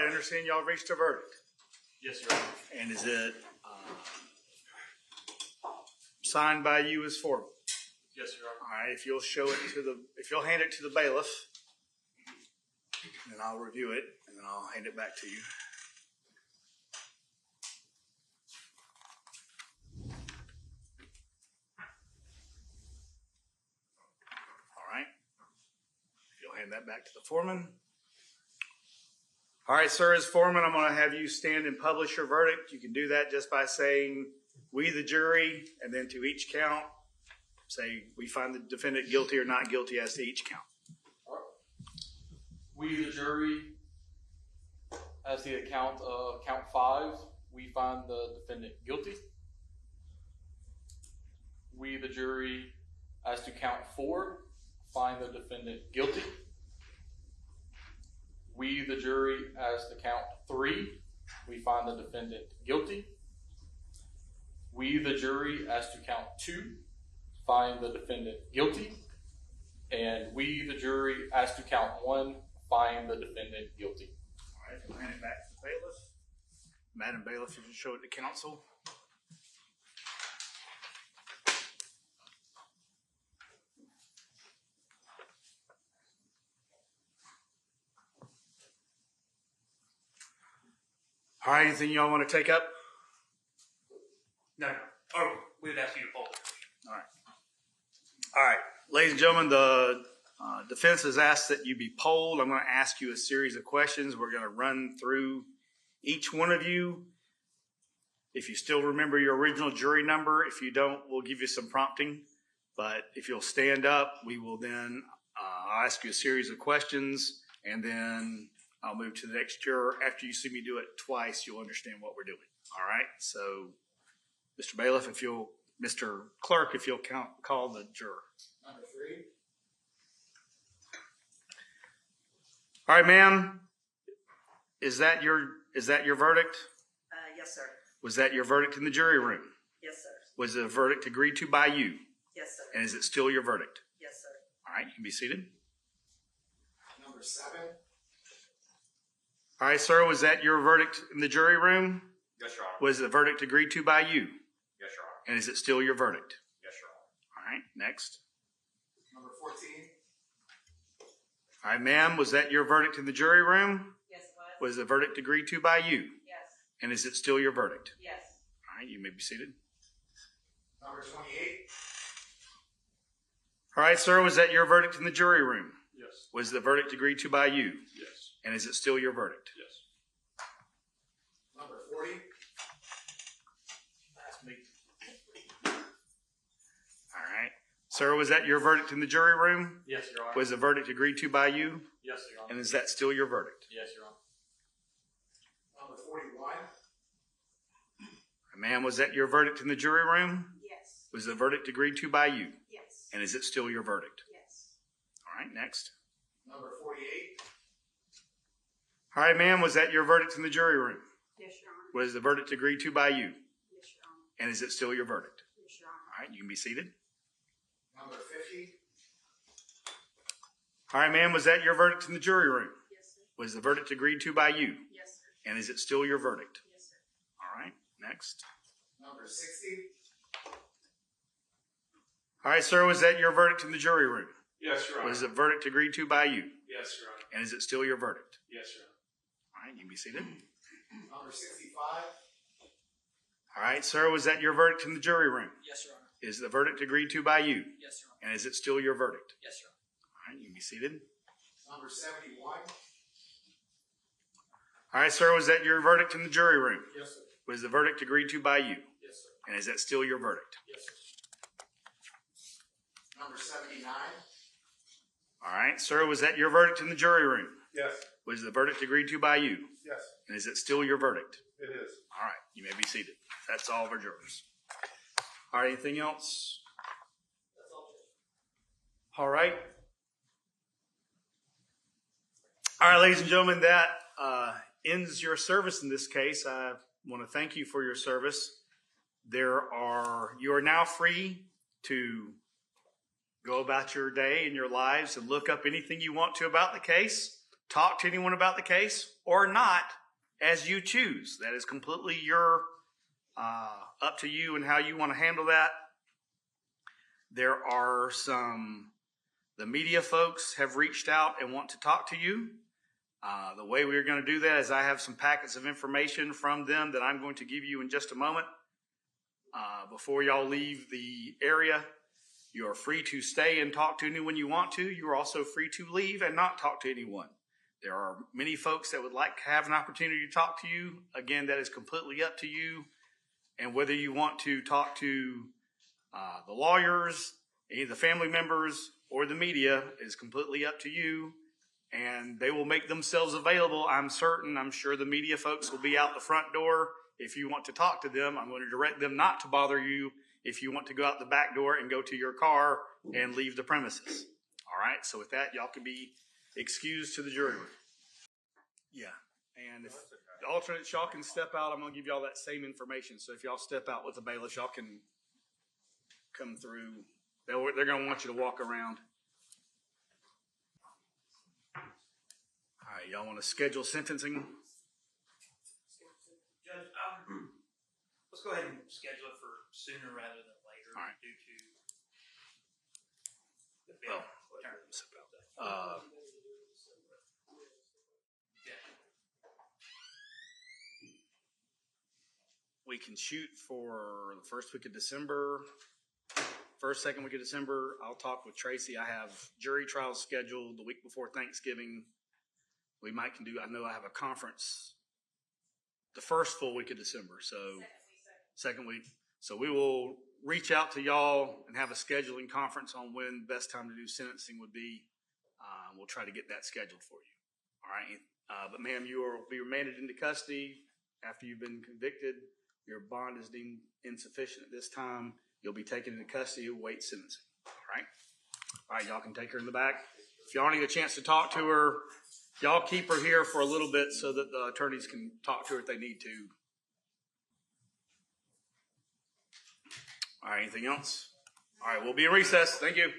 understand y'all reached a verdict. Yes, Your Honor. And is it signed by you as foreman? Yes, Your Honor. All right, if you'll hand it to the bailiff, then I'll review it, and then I'll hand it back to you. All right. You'll hand that back to the foreman. All right, sir, as foreman, I'm going to have you stand and publish your verdict. You can do that just by saying, "We, the jury," and then to each count, say, "We find the defendant guilty or not guilty" as to each count. All right. We, the jury, as to the count 5, we find the defendant guilty. We, the jury, as to count 4, find the defendant guilty. We, the jury, as to count 3, we find the defendant guilty. We, the jury, as to count 2, find the defendant guilty. And we, the jury, as to count 1, find the defendant guilty. All right, we'll hand it back to the bailiff. Madam Bailiff, you can show it to counsel. All right, anything y'all want to take up? No. Oh, we would ask you to poll. All right. All right, ladies and gentlemen, the defense has asked that you be polled. I'm going to ask you a series of questions. We're going to run through each one of you. If you still remember your original jury number, if you don't, we'll give you some prompting. But if you'll stand up, we will then I'll ask you a series of questions, and then I'll move to the next juror. After you see me do it twice, you'll understand what we're doing. All right? So, Mr. Bailiff, Mr. Clerk, if you'll call the juror. Number 3. All right, ma'am. Is that your verdict? Yes, sir. Was that your verdict in the jury room? Yes, sir. Was the verdict agreed to by you? Yes, sir. And is it still your verdict? Yes, sir. All right, you can be seated. Number 7. All right, sir, was that your verdict in the jury room? Yes, Your Honor. Was the verdict agreed to by you? Yes, Your Honor. And is it still your verdict? Yes, Your Honor. All right, next. Number 14. All right, ma'am, was that your verdict in the jury room? Yes, it was. Was the verdict agreed to by you? Yes. And is it still your verdict? Yes. All right, you may be seated. Number 28. All right, sir, was that your verdict in the jury room? Yes. Was the verdict agreed to by you? Yes. And is it still your verdict? Yes. Number 40. That's me. All right. Sir, was that your verdict in the jury room? Yes, Your Honor. Was the verdict agreed to by you? Yes, Your Honor. And is that still your verdict? Yes, Your Honor. Number 41. Ma'am, was that your verdict in the jury room? Yes. Was the verdict agreed to by you? Yes. And is it still your verdict? Yes. All right, next. Number 48. All right, ma'am, was that your verdict in the jury room? Yes, Your Honor. Was the verdict agreed to by you? Yes, Your Honor. And is it still your verdict? Yes, Your Honor. All right, you can be seated. Number 50. All right, ma'am, was that your verdict in the jury room? Yes, sir. Was the verdict agreed to by you? Yes, sir. And is it still your verdict? Yes, sir. All right, next. Number 60. All right, sir, was that your verdict in the jury room? Yes, Your Honor. Was the verdict agreed to by you? Yes, Your Honor. And is it still your verdict? Yes, Your Honor. All right, you can be seated. Number 65. All right, sir, was that your verdict in the jury room? Yes, Your Honor. Is the verdict agreed to by you? Yes, Your Honor. And is it still your verdict? Yes, Your Honor. All right, you can be seated. Number 71. All right, sir, was that your verdict in the jury room? Yes, sir. Was the verdict agreed to by you? Yes, sir. And is that still your verdict? Yes, sir. Number 79. All right, sir, was that your verdict in the jury room? Yes. Was the verdict agreed to by you? Yes, And is it still your verdict? it is. All right, you may be seated. That's all of our jurors. All right, anything else? That's all. All right. All right, ladies and gentlemen, that ends your service in this case. I want to thank you for your service. You are now free to go about your day and your lives and look up anything you want to about the case, talk to anyone about the case, or not, as you choose. That is completely your up to you and how you want to handle that. There are the media folks have reached out and want to talk to you. The way we're going to do that is I have some packets of information from them that I'm going to give you in just a moment. Before y'all leave the area, you are free to stay and talk to anyone you want to. You are also free to leave and not talk to anyone. There are many folks that would like to have an opportunity to talk to you. Again, that is completely up to you. And whether you want to talk to the lawyers, any of the family members, or the media is completely up to you. And they will make themselves available. I'm sure the media folks will be out the front door. If you want to talk to them, I'm going to direct them not to bother you if you want to go out the back door and go to your car and leave the premises. All right, so with that, y'all can be excused to the jury room. Yeah, and if the alternates, y'all can step out. I'm going to give y'all that same information. So if y'all step out with the bailiffs, y'all can come through. They're going to want you to walk around. All right, y'all want to schedule sentencing? Judge, let's go ahead and schedule it for sooner rather than later. All right. Due to the bill. We can shoot for the first week of December, second week of December. I'll talk with Tracy. I have jury trials scheduled the week before Thanksgiving. We might can do, I know I have a conference the first full week of December, so second week. So we will reach out to y'all and have a scheduling conference on when the best time to do sentencing would be. We'll try to get that scheduled for you. All right. But ma'am, you will be remanded into custody after you've been convicted. Your bond is deemed insufficient at this time. You'll be taken into custody and await sentencing. All right. All right. Y'all can take her in the back. If y'all need a chance to talk to her, y'all keep her here for a little bit so that the attorneys can talk to her if they need to. All right, anything else? All right, we'll be in recess. Thank you.